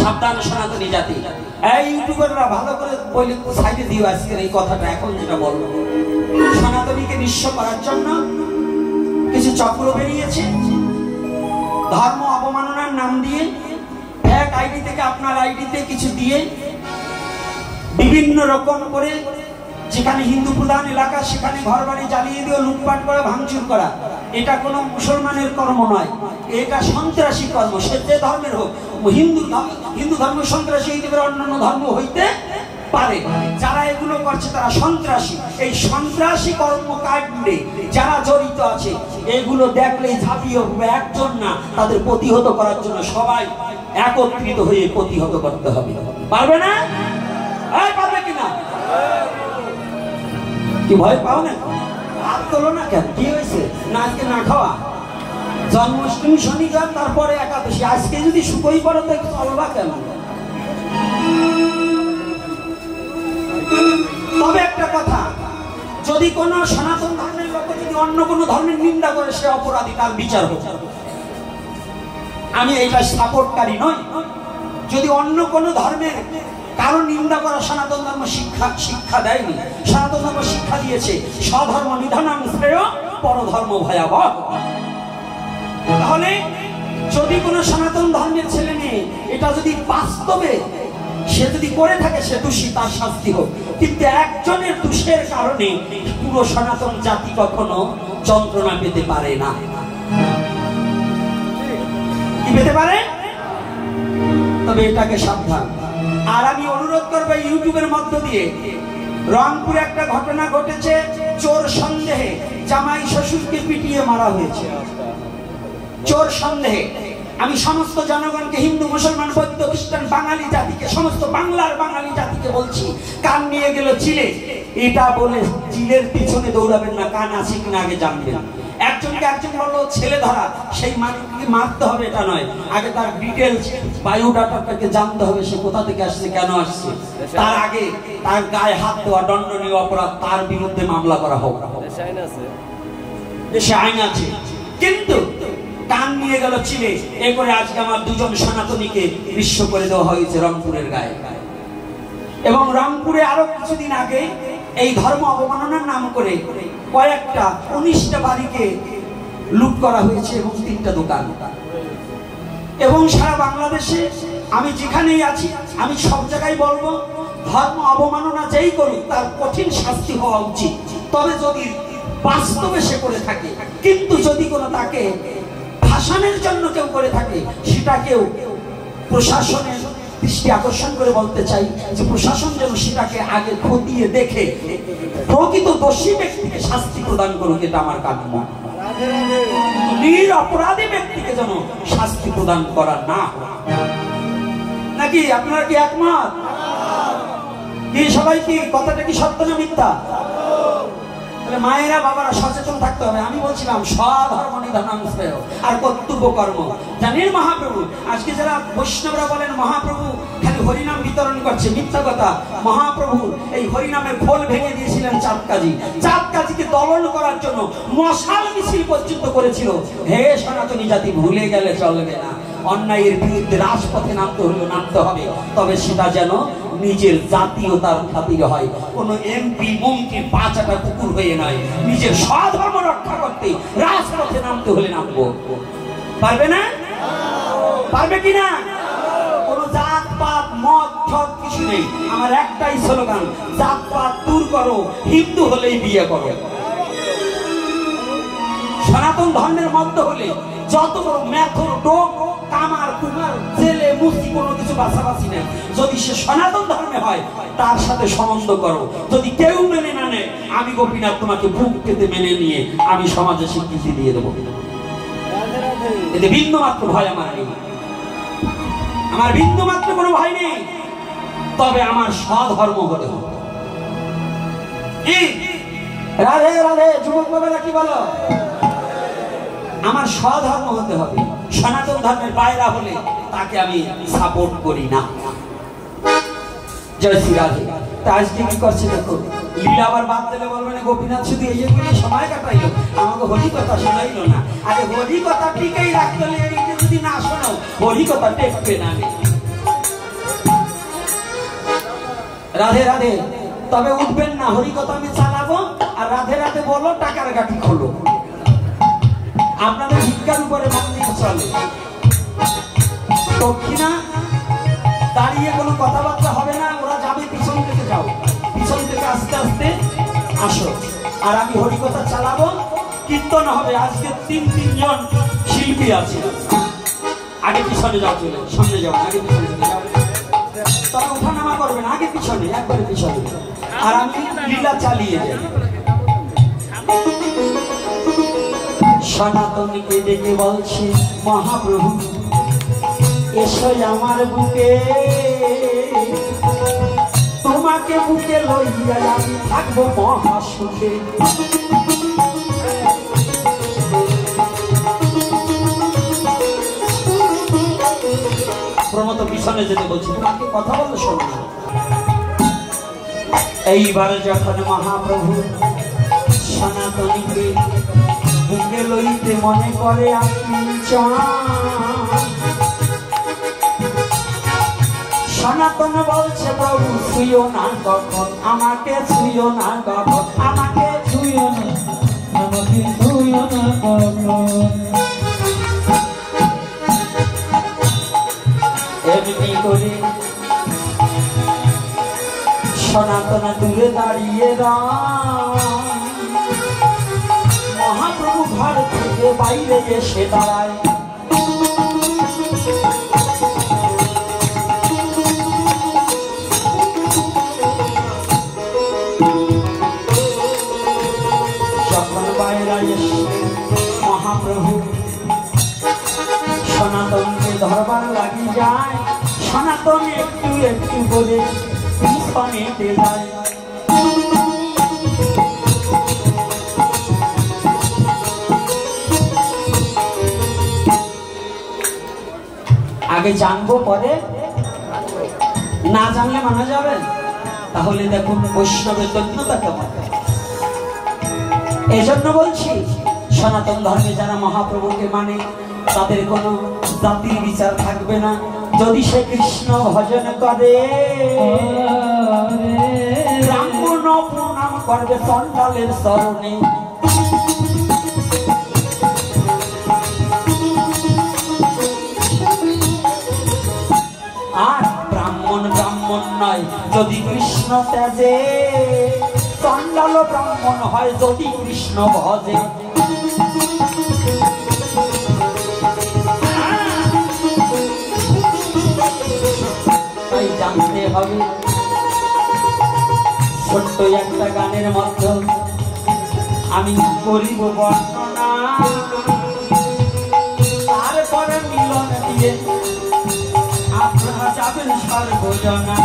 সাবধান সনাতনী জাতি। এই ইউটিউবাররা ভালো করে বলে সাইডে দিও আজকের এই কথাটা এখন যেটা বলবো। সনাতনীকে নিঃস্ব করার জন্য কিছু চক্র বেরিয়েছে, ধর্ম অবমাননার নাম দিয়ে এক আইডি থেকে আপনার আইডিতে কিছু দিয়ে বিভিন্ন রকম করে যেখানে হিন্দু প্রধান এলাকা সেখানে ঘর বাড়ি জ্বালিয়ে দিয়ে লুটপাট করা, ভাঙচুর করা, এটা কোনো মুসলমানের কর্ম নয়, এটা সন্ত্রাসী কর্ম। সে যে ধর্মের হোক, হিন্দু ধর্ম সন্ত্রাসী হইতে পারে, অন্যান্য ধর্ম হইতে পারে। যারা এগুলো করছে তারা সন্ত্রাসী। এই সন্ত্রাসী কর্মকাণ্ডে যারা জড়িত আছে এগুলো দেখলেই ঝাঁপিয়ে উঠবে, একজন না, তাদের প্রতিহত করার জন্য সবাই একত্রিত হয়ে প্রতিহত করতে হবে। পারবে না? পারবে কিনা? কি ভয় পাও না? হাত তোলো না কেন? কি হয়েছে? না আজকে না খাওয়া, জন্মাষ্টমী শনিবার, তারপরে একাদশী, আজকে যদি শুকোই পড়ো তো চলবা কেন? তবে একটা কথা, যদি কোন সনাতন ধর্মের লোক যদি অন্য কোন ধর্মের নিন্দা করে সে অপরাধী, তার বিচার হোক। আমি এইটা সাপোর্টকারী নই। যদি অন্য কোন ধর্মের কারো নিন্দা করা সনাতন ধর্ম শিক্ষা দেয়নি। সনাতন ধর্ম শিক্ষা দিয়েছে স্বধর্ম নিধনং শ্রেয় পরধর্ম ভয়াবহ। তাহলে যদি কোন সনাতন ধর্মের ছেলে মেয়ে এটা যদি বাস্তবে সে যদি করে থাকে সে দোষী, তার শাস্তি হোক। কিন্তু একজনের দোষের কারণে পুরো সনাতন জাতি কখনো যন্ত্রণা পেতে পারে না। কি পেতে পারে? তবে এটাকে সাবধান। আর আমি অনুরোধ করবো ইউটিউবের মধ্য দিয়ে, রংপুরে একটা ঘটনা ঘটেছে, চোর সন্দেহে জামাই শ্বশুরকে পিটিয়ে মারা হয়েছে। চোর সন্দেহে আমি সমস্ত জনগণকে, হিন্দু মুসলমান বৌদ্ধ খ্রিস্টান বাঙালি জাতিকে, সমস্ত বাংলার বাঙালি জাতিকে বলছি, কান নিয়ে গেল চিলে, এটা বলে চিলের পিছনে দৌড়াবেন না, কান আছে কিনা আগে জানবেন। একজনকে একজন বললো ছেলে ধরা, সেই মানুষকে মারতে হবে এটা নয়, আগে তার ডিটেলস বায়োডাটাটাকে জানতে হবে, সে কোথা থেকে আসছে, কেন আসছে। তার আগে তার গায়ে হাত দেওয়া দণ্ডনীয় অপরাধ, তার বিরুদ্ধে মামলা করা হোক। দেশে আইন আছে, কিন্তু কান নিয়ে গেল চিলে, এ করে আজকে আমার দুজন সনাতনীকে নিঃস্ব করে দেওয়া হয়েছে রংপুরের গায়ে। এবং রংপুরে আরো কিছুদিন আগে এই ধর্ম অবমাননার নাম করে কয়েকটা 19টা বাড়িকে লুট করা হয়েছে এবং 3টা দোকান। এবং সারা বাংলাদেশে আমি যেখানেই আছি আমি সব জায়গায় বলবো, ধর্ম অবমাননা যেই করুক তার কঠিন শাস্তি হওয়া উচিত। তবে যদি বাস্তবে সে করে থাকে, কিন্তু যদি কোনো তাকে ভাষণের জন্য কেউ করে থাকে, সেটা কেউ প্রশাসনের দৃষ্টি আকর্ষণ করে বলতে চাই যে প্রশাসন যেন সেটাকে আগে খতিয়ে দেখে প্রকৃত দোষী ব্যক্তিকে শাস্তি প্রদান করুক, এটা আমার কাম্য। নিরপরাধী ব্যক্তিকে যেন শাস্তি প্রদান করা না হয়। নাকি আপনারা কি একমত? কি সবাই কি কথাটা কি সত্য না মিথ্যা? মায়েরা বাবারা সচেতন থাকতে হবে। আমি বলছিলাম স্বধর্ম নিধনং শ্রেয়, আর কর্তব্য কর্ম। জানেন মহাপ্রভু, আজকে যারা বৈষ্ণবরা বলেন মহাপ্রভু খালি হরিনাম বিতরণ করছে, মিথ্যা কথা। মহাপ্রভু এই হরিনামের খোল ভেঙে দিয়েছিলেন চাঁদ কাজীকে দমন করার জন্য মশাল মিছিল পর্যন্ত করেছিল। হে সনাতনী জাতি, ভুলে গেলে চলবে না, অন্যায়ের বিরুদ্ধে রাজপথে নামতে হবে, তবে সেটা যেন নিজের জাতীয়তার খাতিরে হয়, কোন এমপি মন্ত্রীর পাঁচাটা কুকুর হয়ে নয়। নিজের স্বধর্ম রক্ষা করতে রাজপথে নামতে হলে নামবো। পারবে না? পারবে কিনা? কোন জাত পাত মত ঠক কিছু নেই। আমার একটাই স্লোগান, জাত পাত দূর করো, হিন্দু হলেই বিয়ে করো। সনাতন ধর্মের মধ্য হলে যত বড় মেথর ডোক কামার কুমার জেলে মুসি কোনো কিছু বাছাবাছি নেই। যদি সে সনাতন ধর্মে হয় তার সাথে সম্বন্ধ করো। যদি কেউ মেনে না নেয়, আমি গোপীনাথ তোমাকে বুক পেতে মেনে নিয়ে আমি সমাজে স্বীকৃতি দিয়ে দেবো। এতে বিন্দু মাত্র ভয় আমার নেই, আমার বিন্দু মাত্র কোনো ভয় নেই। তবে আমার স্বধর্ম হতে হবে। রাধে রাধে যুবক বাবারা কি বলো? আমার স্বধর্ম হতে হবে। সনাতন ধর্মের বাইরা হলে তাকে আমি সাপোর্ট করি না। জয় শ্রী রাধে। তা আজকে কি করছে দেখো, লীলা আবার বাদ দিলে বলবে না গোপীনাথ শুধু এই সময় কাটাইলো, আমাকে হরি কথা শোনাইলো না। আরে হরি কথা টিকেই রাখতে হলে যদি না শোনো হরি কথা টেকবে না। রাধে রাধে। তবে উঠবেন না, হরিকথা আমি চালাবো আর রাধে রাধে বলো, টাকার গাঠি খোলো। আপনাদের ভিক্ষার উপরে মন্দির চলে। দক্ষিণা দাঁড়িয়ে কোনো কথাবার্তা হবে না, ওরা যাবে পিছন থেকে, যাও পিছন থেকে আস্তে আস্তে আসো। আর আমি হরিকথা চালাবো, কীর্তন হবে। আজকে তিনজন শিল্পী আছে। আগে পিছনে যাও, চলে সামনে যাও, আগে পিছনে যাও। তবে ওঠানামা করবেন, আগে পিছনে, একবারে পিছনে। আর আমি লীলা চালিয়ে যাই। সনাতনীকে ডেকে বলছে মহাপ্রভু এসো আমার বুকে, তোমাকে বুকে লইয়া আমি থাকবো মহাসুখে। প্রমত পিছনে যেতে বলছি, তোমাকে কথা বললে শোনো না। এইবার যখন মহাপ্রভু সনাতনীকে বুকে লইতে মনে করে আপনি সনাতন বলছে প্রভু ছুঁয়ো না কখন আমাকে, ছুঁয়ো না কখন আমাকে, ছুঁয়ো না আমাকে, ছুঁয়ো না কখন। এমনি করে সনাতন দূরে দাঁড়িয়ে মহাপ্রভু ঘর থেকে বাইরে এসে দাঁড়ায়। যখন বাইরে এসে মহাপ্রভু সনাতনকে ধরবার লাগি যায়, সনাতন একটু একটু করে পিছনেতে যায়। আগে জানবো পরে না জানলে মানা যাবে। তাহলে দেখুন বৈষ্ণবের দক্ষতা কেমন। এই জন্য বলছি সনাতন ধর্মে যারা মহাপ্রভুকে মানে তাদের কোনো জাতির বিচার থাকবে না। যদি সে কৃষ্ণ ভজন করে ব্রাহ্মণ প্রণাম করবে চণ্ডালের চরণে। আর ব্রাহ্মণ ব্রাহ্মণ নয় যদি কৃষ্ণ ত্যাজে, চণ্ডাল ব্রাহ্মণ হয় যদি কৃষ্ণ ভজে। তাই জানতে হবে। ছোট্ট একটা গানের মধ্যে আমি করিব বর্ণনা, তারপরে মিলন দিয়ে আপনারা যাবেন সর্বজনা।